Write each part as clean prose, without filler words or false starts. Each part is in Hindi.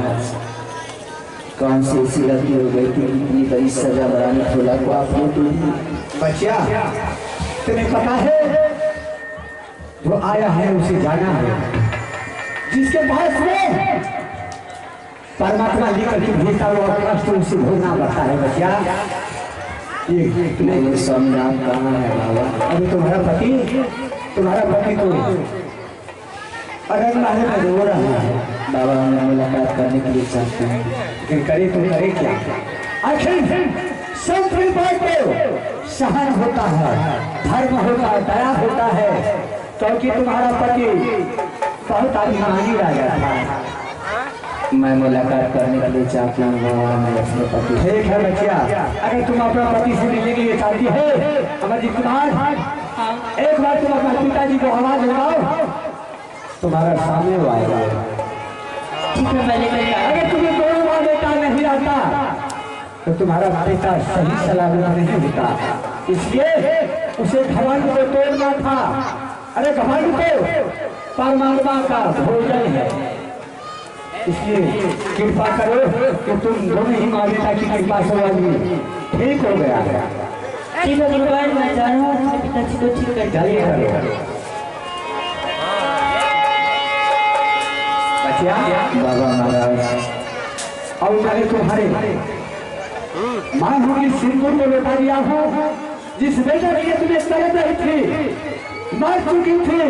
महाराज, कौन सी ऐसी गलती हो गई थी इतनी बड़ी सजा बरानी खोला को आपने तो बच्चा तुम्हें पता है जो आया है उसे जाना है, जिसके पास में परमात्मा लेकर के भेजता हुआ कष्ट उसे भोगना पड़ता है। बच्चा ये स्वामी नाम कहाँ है बाबा? अभी तुम्हारा पति तो अगर मारे में रो रहा है बाबा, हमें मुलाकात करने के लिए चाहते हैं, लेकिन करे तो करे क्या? आखिर सब बात तो सहन होता है, धर्म होता है, दया होता है, क्योंकि तुम्हारा पति बहुत अभिमानी राजा था। मैं मुलाकात करने के लिए चाहती हूँ बाबा, मैं अपने पति। ठीक है बच्चिया, अगर तुम अपना पति से मिलने के लिए चाहती है अमरजीत कुमार, एक बार तुम अपने पिताजी को आवाज लगाओ, तुम्हारा सामने वो आएगा। ठीक है, मैंने अगर तुम्हें दोनों माँ बेटा नहीं आता तो तुम्हारा पिता सही सलामत नहीं होता, इसलिए उसे घमंड को तोड़ना था। अरे घमंड तो परमात्मा का भोजन है, इसलिए कृपा करो कि तुम दोनों ही माँ बेटा की कृपा से ठीक हो गया। ठीक है, मैं जा रहा हूँ, अपने पिताजी को ठीक कर जाइए बाबा महाराज। अब मैंने तुम्हारे माँ होगी सिंदूर को लौटा दिया हो, जिस बेटा के लिए तुम्हें तरह रही थी, मर चुकी थी,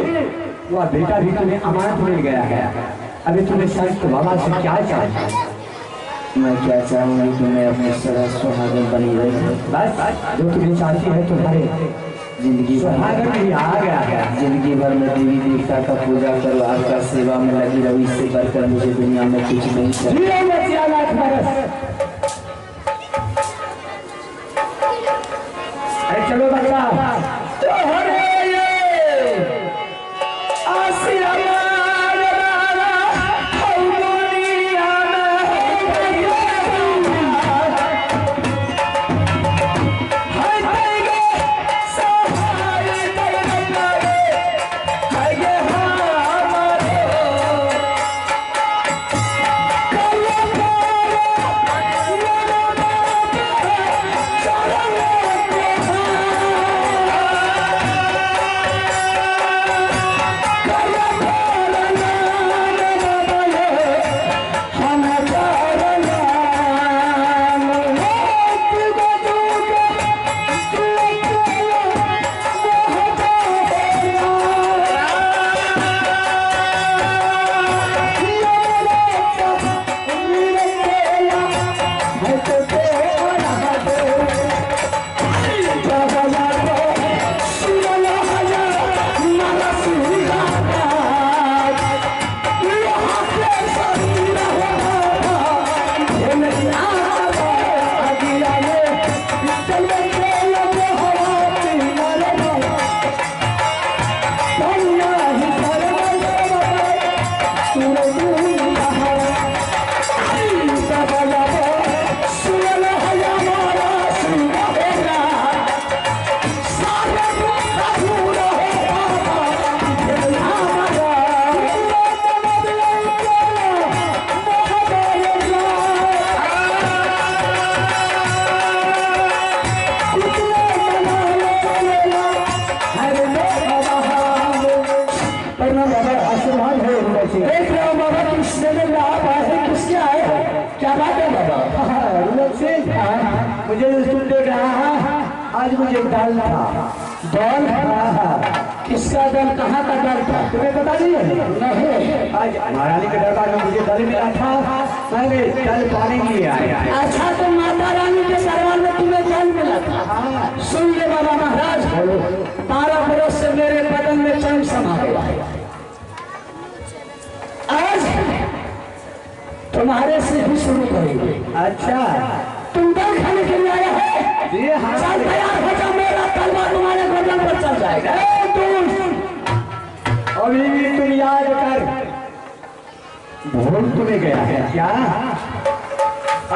वह बेटा भी तुम्हें अमानत मिल गया है। अभी तुम्हें संत बाबा से क्या चाहिए? मैं क्या चाहूँगी, तुम्हें अपने सदा सुहागन बनी रही। बस जो तुम्हें चाहती है तुम्हारे जिंदगी सुहागन भी आ गया है। जिंदगी भर में देवी देवता का पूजा करो, आपका सेवा में लगी रहो, इससे बढ़कर मुझे दुनिया में कुछ नहीं चाहिए। चलो बच्चा, मुझे सुन दे रहा आज मुझे दल था, दल किसका दल, कहाँ का दल था तुम्हें बता दिए नहीं? आज महारानी के दरबार में मुझे दल मिला था, मैंने दल पाने के लिए आया। अच्छा, तो माता रानी के दरबार में तुम्हें दल मिला था? सुन ले बाबा महाराज, 12 बरस से मेरे बदन में चैन समा गया, आज तुम्हारे से भी शुरू करेंगे। अच्छा, तुम दल खाने के लिए आया है? जी हाँ। चल तैयार हो जा, मेरा तलवार तुम्हारे गर्दन पर चल जाएगा। अभी भी तुम याद कर, भूल तुम्हें गया है क्या?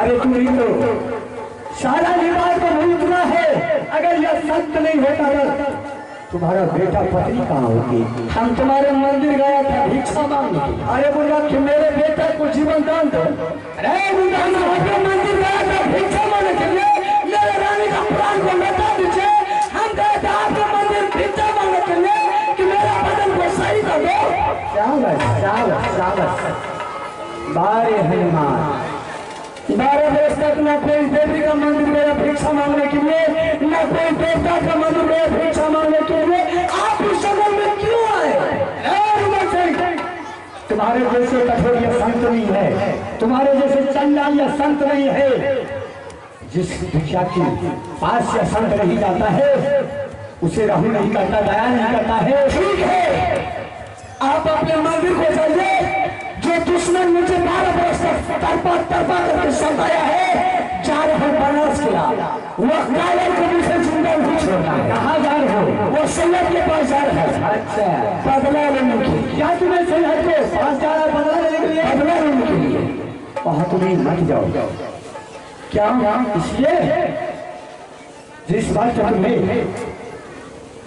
अरे तुम ही तो सारा विवाद को भूल चुका है। अगर यह सत्य नहीं होता तुम्हारा बेटा पत्नी कहाँ होगी? हम तुम्हारे मंदिर गया था भिक्षा मांगने। अरे बोला कि मेरे बेटा को जीवन दान दो। अरे बुढ़ा, हम आपके मंदिर गया था भिक्षा मांगने के लिए, मेरे रानी का प्राण को बता दीजिए। हम गए थे आपके मंदिर भिक्षा मांगने के लिए कि मेरा बदन को सही कर दो। शाबाश शाबाश शाबाश। बारे हनुमान, 12 वर्ष तक न कोई देवी का मंदिर गया भिक्षा मांगने के लिए, न कोई देवता का मंदिर गया भिक्षा मांगने के लिए। आप इस जगह में क्यों आए? तुम्हारे जैसे कठोर या संत नहीं है, तुम्हारे जैसे चंडाल या संत नहीं है। जिस भिक्षा के पास या संत नहीं जाता है उसे रहू नहीं करता, दया नहीं करता है। ठीक है, आप अपने मंदिर को जाइए। जो दुश्मन मुझे 12 वर्ष तक तरपा करके सताया है, जा रहे बनारस किला, वो कायर को मुझे जिंदा नहीं छोड़ना है। कहाँ जा रहे हो? वो सैयद के पास जा रहे हैं। अच्छा, बदला लेने के लिए। क्या तुम्हें सैयद के पास जा रहा है? बदला लेने के लिए? बदला लेने के लिए। वहां तुम्हें मत जाओ। क्या? इसलिए जिस बात तुम्हें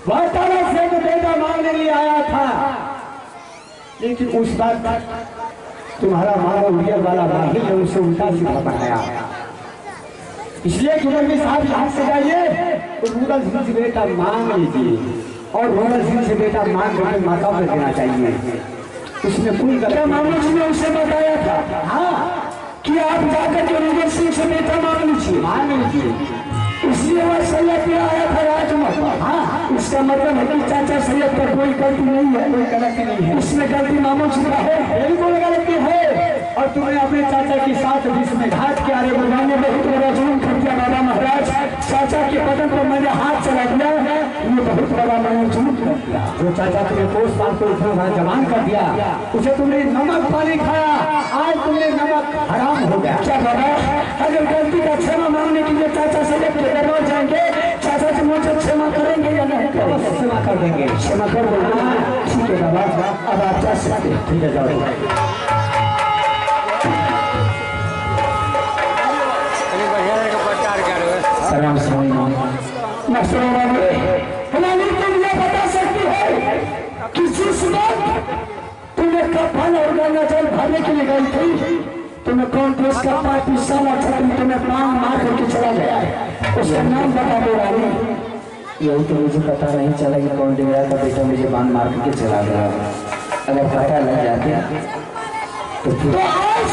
वह तारा से तो बेटा मांगने लिए आया था, लेकिन उस बात तुम्हारा मानो उड़िया वाला माही ने उसे उल्टा सीधा बनाया। इसलिए तुम्हें साहब यहाँ से जाइए तो रूरल सिंह से बेटा मांग लीजिए, और रूरल सिंह से बेटा मांग कर माता को देना चाहिए। उसमें कोई क्या मामू जी ने उसे बताया था? हाँ, कि आप जाकर के रूरल सिंह से बेटा मांग लीजिए। इसलिए वह सैयद में आया था राजमहल। हाँ, इसका मतलब है कि चाचा सैयद का कोई गलती नहीं है, कोई गलती नहीं है। इसमें गलती मामू जी का है। बिल्कुल गलती है। और तुमने अपने चाचा के साथ जिसमें घात किया, रे मैंने बहुत बड़ा जुल्म कर दिया बाबा महाराज। चाचा के बदन पर मैंने हाथ चला दिया है, ये बहुत बड़ा मैंने जुल्म कर दिया। जो चाचा तुम्हें पोष पाल को इतना बड़ा जवान कर दिया, उसे तुमने नमक पानी खाया, आज तुमने नमक हराम हो गया। क्या बाबा, अगर गलती का क्षमा मांगने के लिए चाचा सैयद के दरबार जाएंगे, चाचा जी मुझे क्षमा करेंगे या नहीं करेंगे? क्षमा कर देंगे। क्षमा कर देंगे। ठीक है बाबा, अब आप जा सकते हैं। ठीक है, जाओ। सलाम हमारी तुम ये बता सकती है कि जिस वक्त तुम्हें कफन और गंगा जल भरने के लिए गई थी, तुम्हें कौन देश का पापी साला छत्री तुम्हें प्राण मार करके चला गया है, उसका नाम बता दो रानी। यही तो मुझे पता नहीं चला कि कौन डेरा का बेटा मुझे बांध मार करके चला गया। अगर पता लग जाते तो आज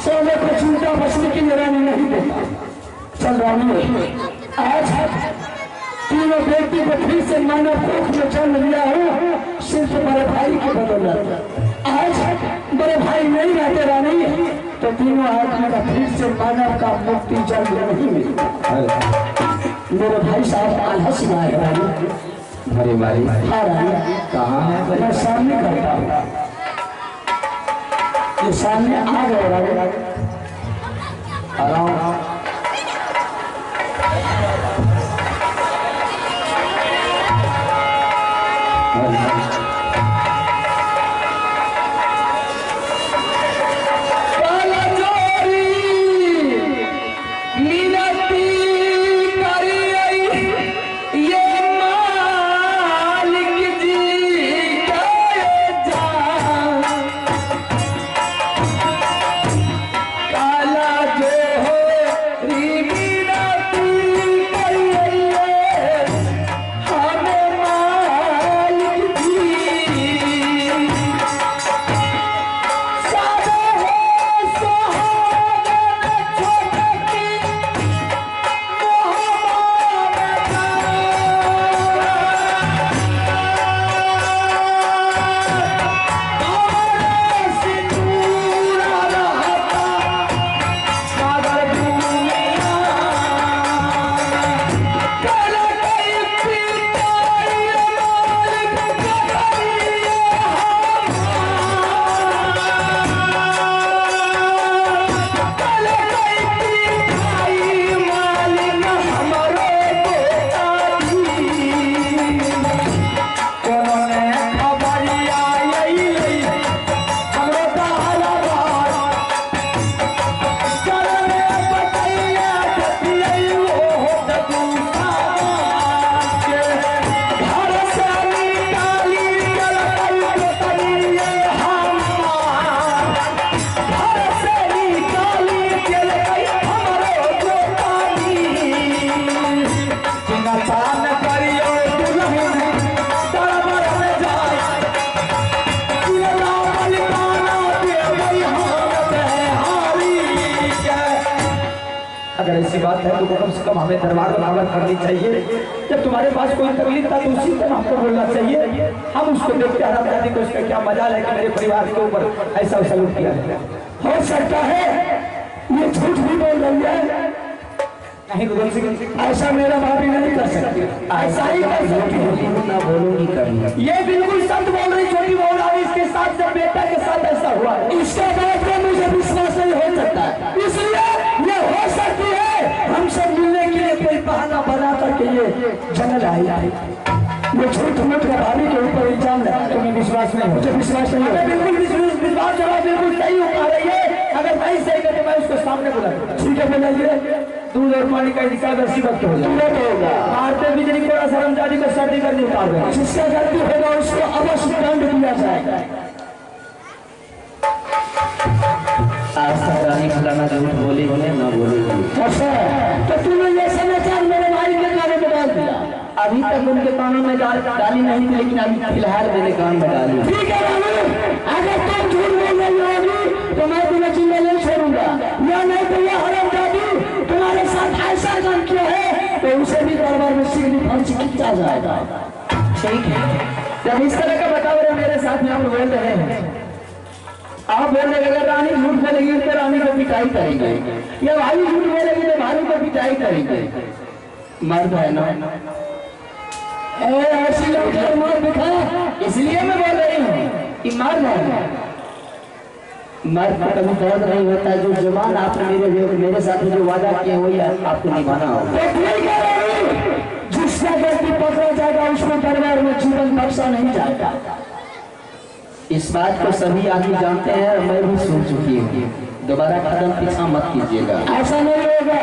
सोने को चिंता बचने की रानी नहीं देता। चल रानी, आज तीनों व्यक्ति को फिर से मानव कोख में जन्म लिया हूँ, सिर्फ बड़े भाई के बदौलत। आज बड़े भाई नहीं रहते रानी, तो तीनों आदमी का फिर से मानव का मुक्ति जन्म नहीं मिलता। मेरे भाई साहब आल्हा सिंह है रानी। हमारे भाई हाँ रानी, कहाँ है? मैं सामने करता हूँ, ये सामने आ गए रानी। आराम। अगर ऐसी बात है तो कम से कम हमें दरबार में खबर करनी चाहिए। जब तुम्हारे पास कोई तकलीफ था तो उसी टाइम हमको बोलना चाहिए। हम उसको देखते आराम करने को उसका क्या मजाल है कि मेरे परिवार के ऊपर ऐसा सलूक किया है। हो सकता है ये झूठ भी बोल रही है, नहीं गुरु सिंह ऐसा मेरा भाभी नहीं कर सकती, ऐसा ही कर सकती है। ना बोलूंगी कभी। ये बिल्कुल सच बोल रही छोटी बहू रानी। इसके साथ जब बेटा के साथ ऐसा हुआ है इसके बाद में मुझे विश्वास नहीं हो सकता, इसलिए ये हो सकती है हम सब मिलने के लिए कोई बहाना बना करके ये जंगल आई है। ये झूठ मूठ का भाभी के ऊपर इल्जाम लगा, तुम्हें विश्वास नहीं मुझे विश्वास नहीं है। है। बिल्कुल विश्वास जवाब बिल्कुल सही हो पा रही है। अगर नहीं सही है तो मैं उसको सामने बुला ठीक है, बुलाइए। दूध और पानी का हिसाब ऐसी वक्त हो जाए होगा मारते बिजली को शर्मजादी को सर्दी करनी उतार दें। जिसका गलती होगा उसको अवश्य दंड दिया जाएगा। आज तक रानी फलाना झूठ बोली होने ना बोली। अच्छा, तो तूने ये समाचार मेरे भाई के कानों में डाल दिया? अभी तक उनके कानों में डाली नहीं थी, लेकिन अभी फिलहाल मेरे कान में डाली। ठीक है रानू, अगर तुम झूठ बोल रही होगी तो मैं तुम्हें जिंदा नहीं छोड़ूंगा, या नहीं तो ये हरामजादी तुम्हारे साथ ऐसा काम किया है तो उसे भी दरबार में सीधी फांसी खींचा जाएगा। ठीक है, जब इस तरह का बताओ मेरे साथ में आप बोल रहे हैं, आप बोल रहे अगर रानी झूठ बोलेगी तो रानी को पिटाई करेंगे, या भाई झूठ बोलेगी तो भाई को पिटाई करेंगे। मर्द है ना, ऐसी लड़की मार दिखा, इसलिए मैं बोल रही हूँ कि मर्द है। मर्द का कभी दर्द नहीं होता। जो जवान आपने मेरे साथ जो वादा किया वही आपको निभाना होगा। तो ठीक है रानू, जिसका व्यक्ति पकड़ा जाएगा उसको दरबार में जीवन बख्शा नहीं जाएगा। इस बात को सभी आदमी जानते हैं और मैं भी सुन चुकी हूँ। दोबारा कदम पीछा मत कीजिएगा। ऐसा नहीं होगा।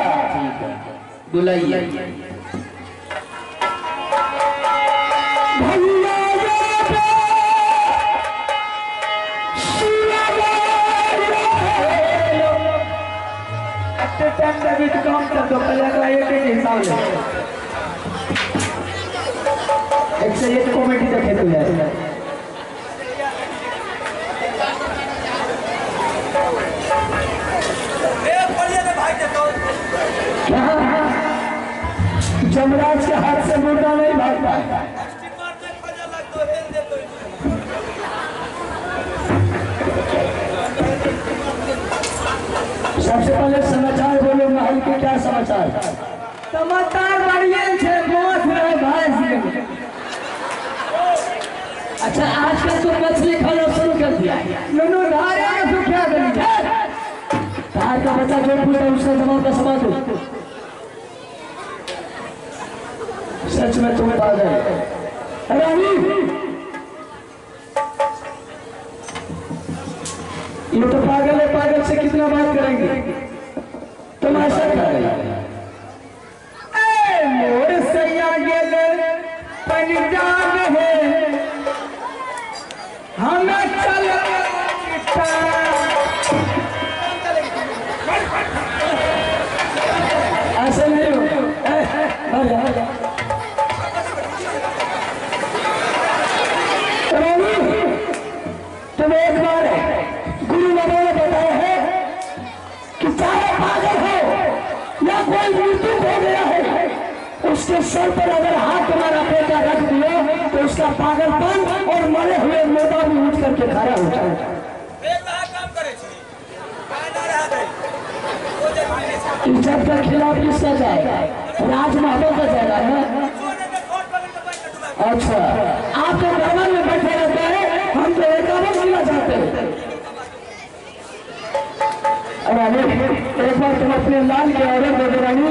बुलाइए। काम कर दो पहले हिसाब से एक से एक कॉमेडी देखे तो यार। जमराज के हाथ से मुर्दा नहीं भागता है। सबसे पहले समाचार बोलो, महल के क्या समाचार? समाचार बढ़िया है, बहुत है भाई। अच्छा, आजकल तो मछली खाना शुरू कर दिया है। दोनों धारे में सुखा देंगे। धार का बच्चा जो पूछता है उसका जवाब का सवाल दो। सच में तुम्हें पागल है रानी, ये तो पागल है, पागल से कितना बात करेंगे? तुम ऐसा करेंगे मोर सैया गेल पंजाब है हमें चल ऐसे नहीं हो। तुम एक बार गुरु बाबा ने बताया है कि चाहे पागल हो या कोई मृत्यु हो गया है, उसके सर पर अगर हाथ तुम्हारा बेटा रख दिया तो उसका पागलपन और मरे हुए मुर्दा भी उठ करके खड़ा हो जाएगा। इज्जत का खिलाफ किसका जाएगा? राजमहलों का जाएगा है। अच्छा, आप तो दरबार में बैठे रहते हैं, हम तो एकावन मिला जाते हैं। रानी, एक बार तुम अपने लाल के औरत दे रानी,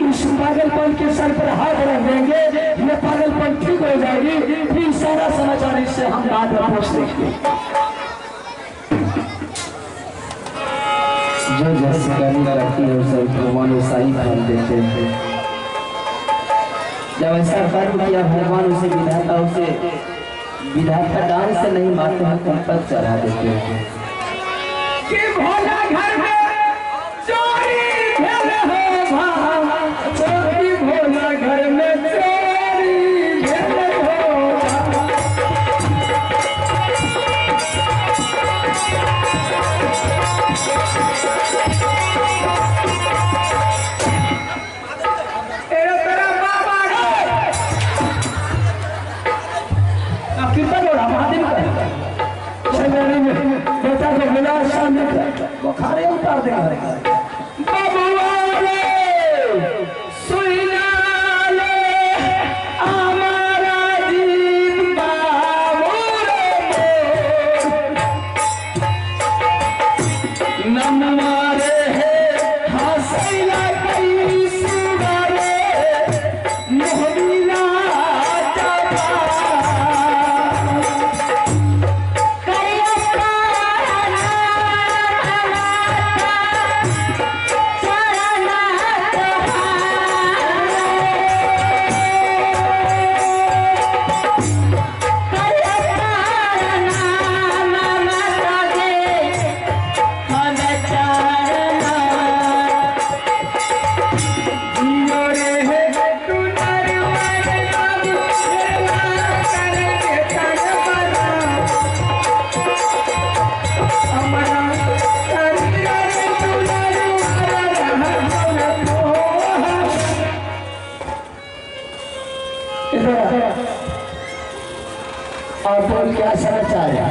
इस पागलपन के सर पर हाथ रख देंगे, ये पागलपन ठीक हो जाएगी, फिर सारा समाचार इससे हम बाद में पूछ लेंगे। जो जैसे करनी करती है उसे भगवान वैसा ही फल देते हैं। जब ऐसा कर्म किया भगवान उसे विधाता डांस से नहीं मारते हैं, तुम पर चढ़ा देते हैं। कि भोला घर में चोरी भेल हो भाई, चोरी भोला घर में चोरी भेल हो। देंगे। और बोल क्या समाचार है?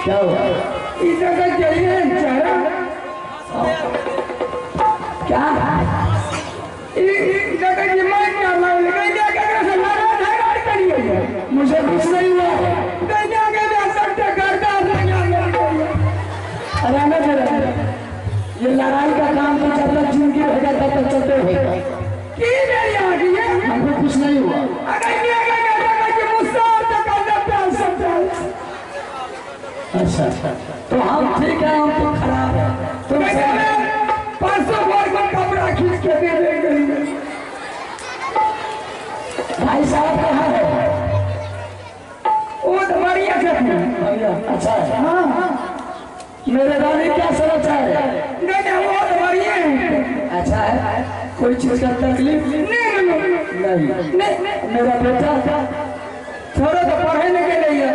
क्या हुआ? इस जगह जाइए क्या मुझे कुछ नहीं हुआ। अरे ये लड़ाई का काम तो जब तक जिंदगी रहेगा तब तक चलते रहेगा। हमको कुछ नहीं हुआ। अच्छा तो हम ठीक है, हम तो खराब है। तुम 500 बार का कपड़ा खींच के दे देंगे। भाई साहब कहाँ है? वो धमरिया से अच्छा हाँ मेरे गाने क्या समाचार है? नहीं वो धमरिया है। अच्छा है, कोई चीज का तकलीफ नहीं। मेरा बेटा छोड़ो तो पढ़ने के लिए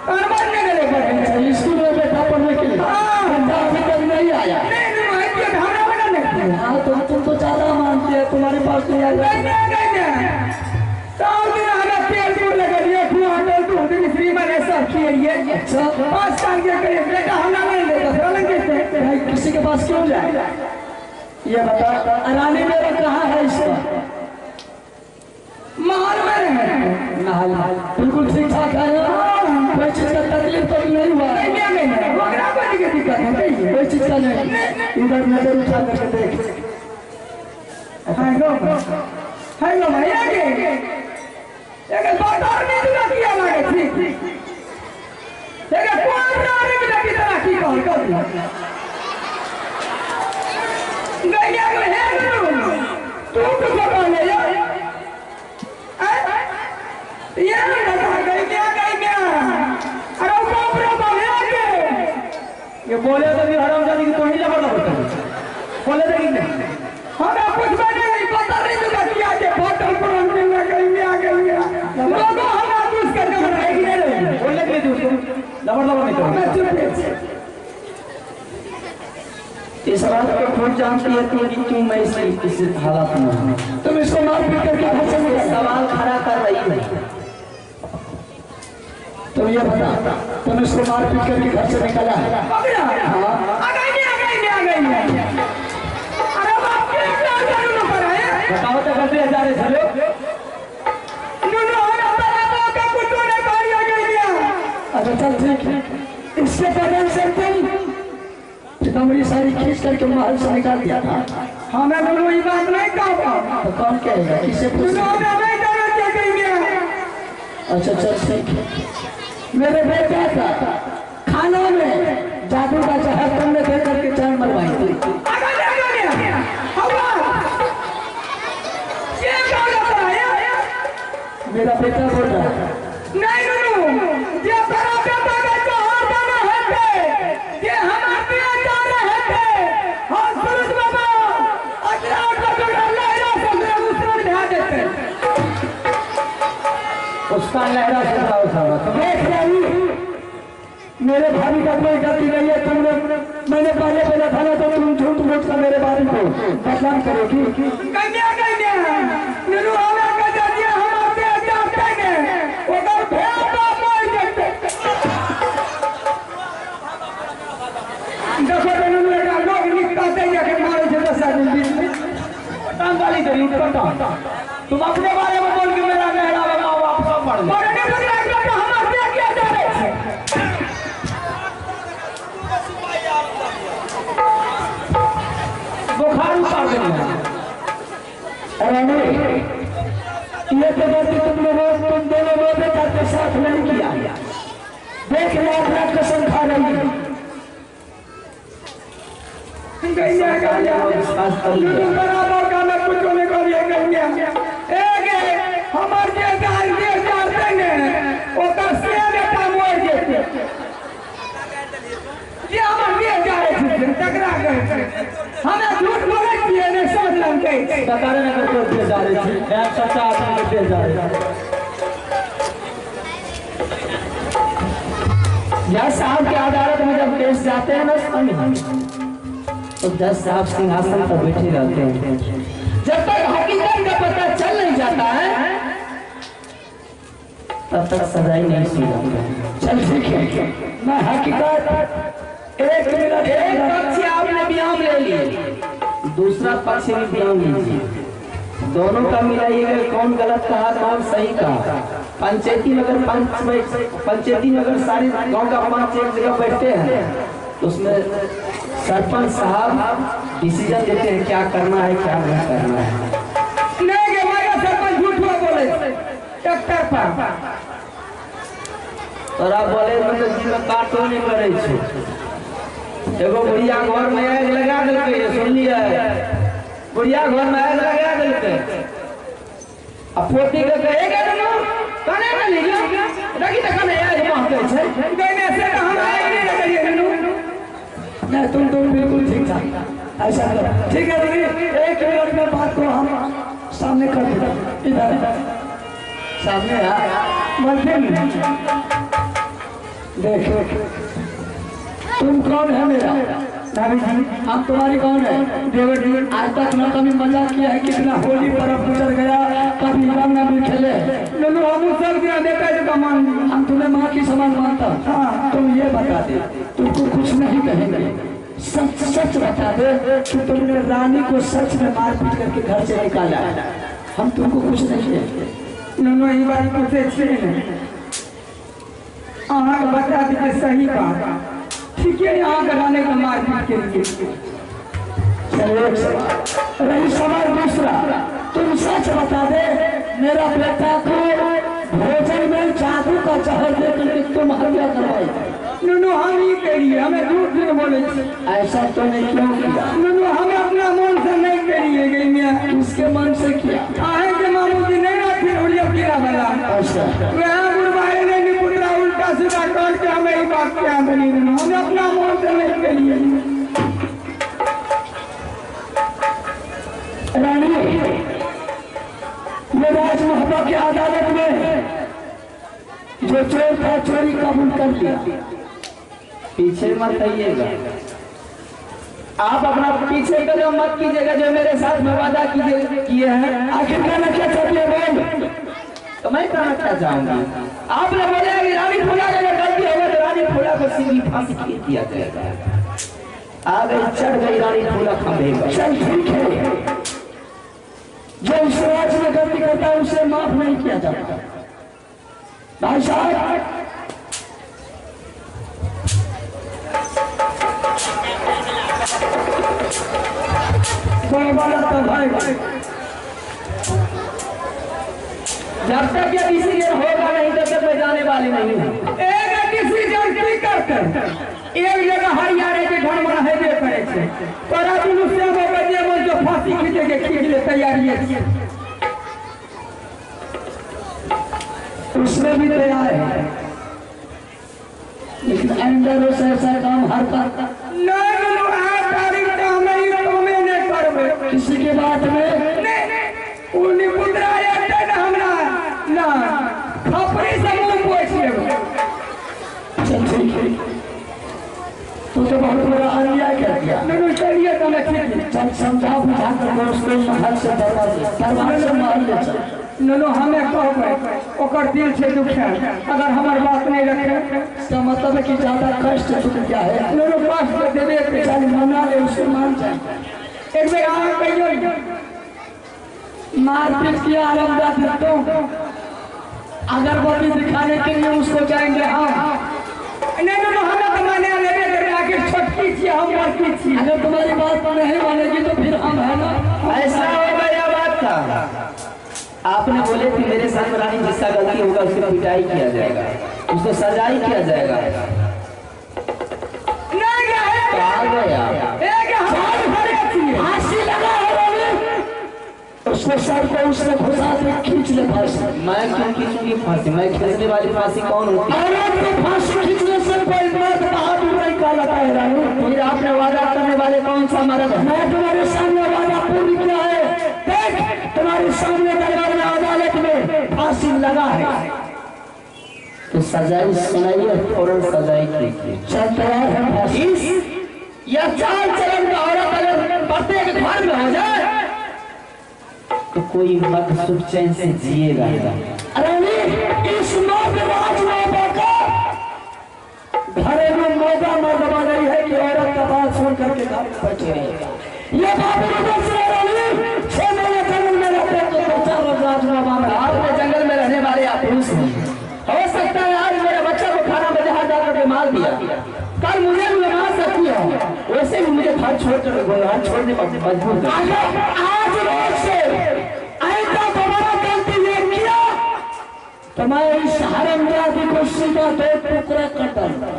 पढ़ने के लिए पढ़े स्कूल में बेटा पढ़ने के लिए अभी तक नहीं आया। हाँ तुम तो ज्यादा मानते हैं, तुम्हारे पास नहीं आया। अच्छा 5 साल के करीब बेटा हमरा नहीं लेता किसी के पास क्यों जाए? ये बता रानी मेरा कहाँ है? इसका महल में है। महल बिल्कुल ठीक ठाक है ना? कोई चीज का तकलीफ तो नहीं हुआ? कोई चीज का नहीं। इधर नजर उठा करके देख। हेलो भैया ये बोले तो भी हराम जाने की तो ही लगा होता है। बोले तो नहीं हमें कुछ नहीं पता नहीं तो क्या के होटल पर हम मिलना कहीं में आ गए लोगों हम आदूस करके बनाएगी नहीं बोलने के लिए दूसरे लबड़ नहीं करो। इस बात को खुद जानती है कि क्यों मैं इस हालात में हूँ। तुम इसको मारपीट करके घर से सवाल खड़ा कर रही है। तुम ये बता तुम इसको मारपीट करके घर से निकाला है? बताओ तो करते जा रहे चलो अच्छा चल ठीक है, इससे बदल सकते तुम्हारी सारी खींच करके महल से निकाल दिया था। हाँ मैं दोनों ये बात नहीं कहूँगा तो कौन कहेगा? किसे अच्छा चल ठीक है। मेरे बेटे का खाना में जादू का जहर तुमने दे करके जान मरवाई थी। मेरा बेटा बोल रहा है उसका लहरा देख रही मेरे भाभी का कोई गलती नहीं है। तुमने मैंने पहले बोला था ना तो तुम झूठ मूठ का मेरे बारे को बदनाम करोगी। देखो तो लोग निकलते हैं कि मारे से 10 आदमी काम वाली करी पता तुम अपने बारे में बोल के मेरा नहलावा माँ बाप सब पढ़ लो अरे नहीं लगता तो हम अपने क्या जा रहे हैं बुखार उतार देंगे अरे नहीं ये तो गलती तुम दोनों लोगों के साथ नहीं किया देख लाख कसम खा रही है बराबर का मैं कुछ होने को लिए कहेंगे एक हमारे के गाल के जाते हैं वो तो से बेटा मोड़ देते ये हमारे के जा रहे थे टकरा गए हमें झूठ बोले किए ने समझ लंके सरकार ने को जा रही थी मैं सच्चा आदमी के जा रही यह साहब की अदालत में जब केस जाते हैं ना स्वामी तो 10 साहब सिंहासन पर बैठे रहते हैं जब तक हकीकत का पता चल नहीं जाता है तब तक सजाई नहीं सुनी जाती। चल ठीक है मैं हकीकत एक पक्ष से आपने बयान ले लिए दूसरा पक्ष भी बयान लीजिए दोनों का मिलाइएगा कौन गलत कहा कौन सही कहा पंचायती में अगर सारे गांव का पंच एक जगह बैठते हैं तो उसमें सरपंच साहब डिसीजन देते हैं क्या करना है क्या नहीं करना है नहीं के हमारा सरपंच झूठ बोले ट्रैक्टर पर तोरा बोले मतलब जी में काटो नहीं करे छे एगो बुढ़िया घर में आग लगा देलकै सुनलिए बुढ़िया घर में आग लगा देलकै आ फोटी के कहे के न कने न लीजिए रखी त कने आग महकै छै देने से हम आए नहीं लगे नहीं तुम बिल्कुल ठीक था ऐसा करो ठीक है दीदी 1 मिनट में बात को हम सामने कर देते इधर सामने देखो तुम कौन है मेरा हम तुम्हारी कौन है देवर जी आज तक न कभी मजा किया है कितना होली पर्व गुजर गया कभी रंग न खेले हम सब दिया देता है तो मान हम तुम्हें माँ की समान मानता तुम ये बता दे तुमको कुछ नहीं कहेंगे सच सच बता दे कि तुमने रानी को सच में मार पीट करके घर से निकाला हम तुमको कुछ नहीं कहेंगे ननो ये बात पूछे छे आहा बता दीजिए सही बात ठीक है यहाँ कराने का मार पीट के लिए रही सवाल दूसरा तुम सच बता दे मेरा बेटा को भोजन में जादू का जहर देकर तुम हत्या करवाई ननो हम ही करिए हमें झूठ नहीं बोले ऐसा तो नहीं क्यों किया ननो हमें अपना मन से नहीं करिए गई मैं उसके मन से किया आहे के मामू जी नहीं रखे उड़िया पीरा वाला अच्छा वह गुरबाई ने निपुत्रा उल्टा सीधा कर के हमें ही बात किया बनी हमें अपना मन से नहीं करिए रानी ये राज महबा की अदालत में जो चोर था चोरी कबूल कर लिया पीछे मत आइएगा आप अपना पीछे कदम मत कीजिएगा जो मेरे साथ में वादा किए हैं आखिर कहना क्या चाहते हैं बोल तो मैं कहना क्या चाहूंगा आपने बोला कि रानी फूला का गलती होगा तो रानी फूला को सीधी फांसी खींच दिया जाएगा आ गई चढ़ गई रानी फूला खंभे पर चल ठीक है जो इस राज में गलती करता है उसे माफ नहीं किया जाता भाई साहब भाई जब तक ये डिसीजन होगा नहीं तब तक मैं जाने वाली नहीं हूँ एक डिसीजन की करते एक जगह हरियाणा के घर में हेबे करे छे तोरा दुनु से वो बजे वो जो फांसी खींचे के खींच ले तैयारी है उसमें भी तैयार है लेकिन अंदर उस ऐसा काम हर करता नहीं आ तारीख का नहीं तो मैं नहीं करबे किसी के बात में नहीं उनी पुत्रा एकटा ना हमरा ना खपरी से मुंह पोछ लेबो चल ठीक है तू तो बहुत बड़ा अन्याय कर दिया नहीं चलिए तो मैं ठीक चल समझा बुझा कर उसको महल से दरबार से मार ले चल ननो हमें कहबे ओकर दिल से दुखा अगर हमार बात नहीं रखे इसका मतलब है कि ज्यादा कष्ट तुम क्या है ननो कष्ट देवे के से मान जाए। एक बार आप कहियो मारपीट किया आरामदायक लगता अगरबत्ती दिखाने के लिए उसको जाएंगे हम नहीं तो हमें कमाने वाले आगे छटकी थी हम बड़की थी। अगर तुम्हारी बात नहीं मानेगी तो फिर हम है ना। ऐसा होगा या बात था आपने बोले कि मेरे साथ रानी जिसका गलती होगा उसकी पिटाई किया जाएगा, उसको सजाई किया जाएगा। फांसी लगा उसको सर को उसने घुसा के खींच ले फांसी। मैं क्यों खींचूंगी फांसी? मैं खींचने वाली फांसी कौन होती है? औरत को फांसी खींचने से कोई मर्द बहादुर नहीं कहलाता है रानी। फिर आपने वादा करने वाले कौन सा मर्द है? मैं तुम्हारे सामने वादा पूरी किया है। देख तुम्हारे सामने दरबार में अदालत में फांसी लगा है तो सजाई सुनाइए, फौरन सजाई कीजिए। चल तैयार है फांसी। या चाल चलन में औरत अगर प्रत्येक घर में हो जाए तो कोई मर्द सुख चैन से जिएगा। रानी इस मर्द राजमाता का घरेलू मौका मर्दबा नहीं है कि औरत का बात सुन करके घर में बैठे रहे। ये बात रानी 6 महीने जंगल में रहते तो 2-4 रोज राजमाता में आपने जंगल में रहने वाले आप पुरुष हैं। हो सकता है आज मेरे बच्चा को खाना बाजार जाकर के मार दिया, कल मुझे भी मार सकती है। वैसे भी मुझे घर छोड़ने पर मजबूर आज रोज से ऐसा दोबारा गलती ये किया तो मैं इस हरामजादी को सीधा 2 टुकड़ा कर दूंगा।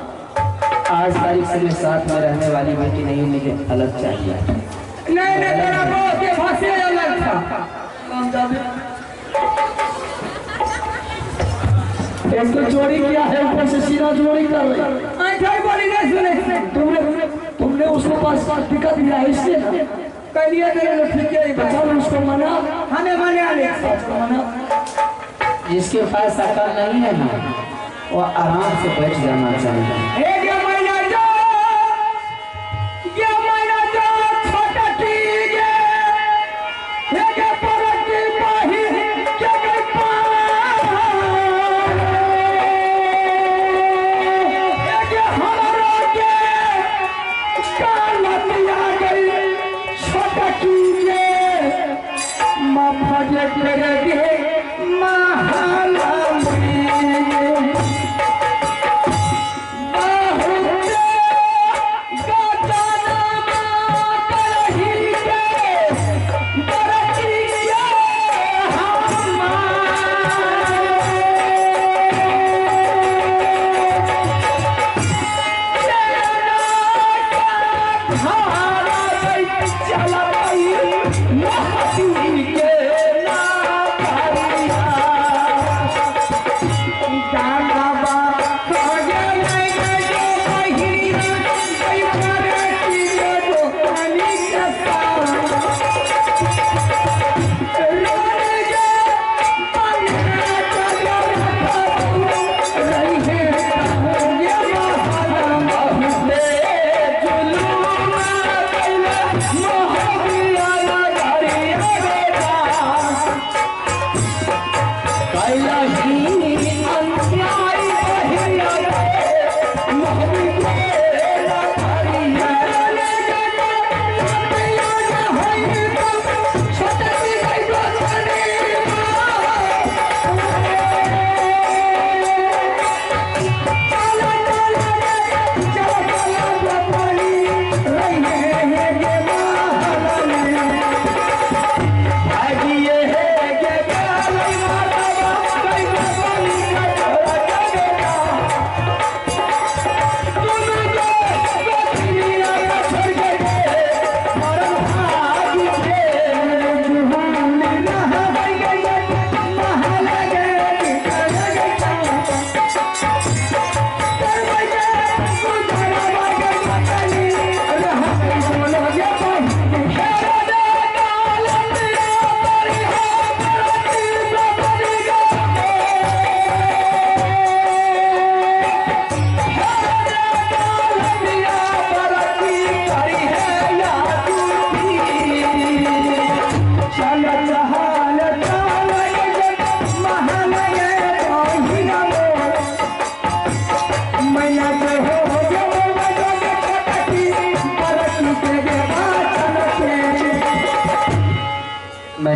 आज तारीख से मैं साथ में रहने वाली बेटी नहीं, मुझे अलग चाहिए। नहीं तेरा बहुत ये फांसी अलग था। एक तो चोरी किया है ऊपर से सीधा चोरी कर रही। तुमने उसको पास टिकट दिया है इसलिए कह दिया तेरे ठीक है बचा लो उसको मना हमें मना। जिसके पास अकल नहीं है ना वो आराम से बैठ जाना चाहिए।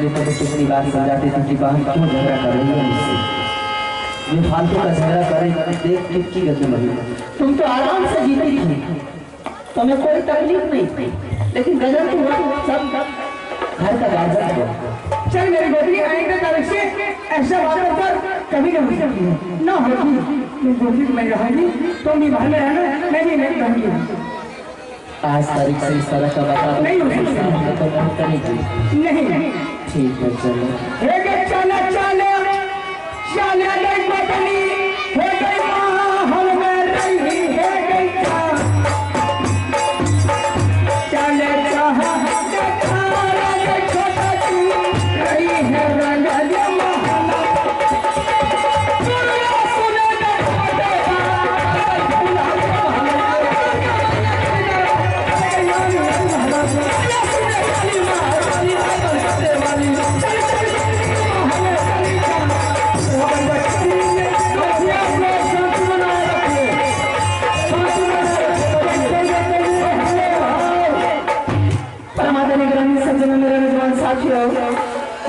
पहले तो कितनी बात समझाते थे कि बहन क्यों झगड़ा कर रही है मुझसे, ये फालतू का झगड़ा कर रही है, देख की गति नहीं। तुम तो आराम से जीती थी, तुम्हें कोई तकलीफ नहीं थी, लेकिन गजब तुम सब घर का गार्जियन हो। चल मेरी बेटी आएंगे तारीख से ऐसा बात कर कभी कभी ना होगी। मेरी बेटी में रहेगी तो मैं घर में रहना, मैं भी नहीं रहूंगी। आज तारीख से इस तरह का बता नहीं हो सकता, तो नहीं ठीक है चलो। चले चले चले गई पत्नी है गई माँ हम में रही है गई चले छोटा रही है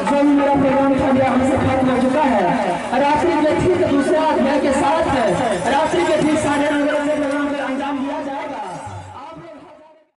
जो मेरा प्रोग्राम था हमसे खत्म हो चुका है। रात्रि में ठीक दूसरे अध्याय के साथ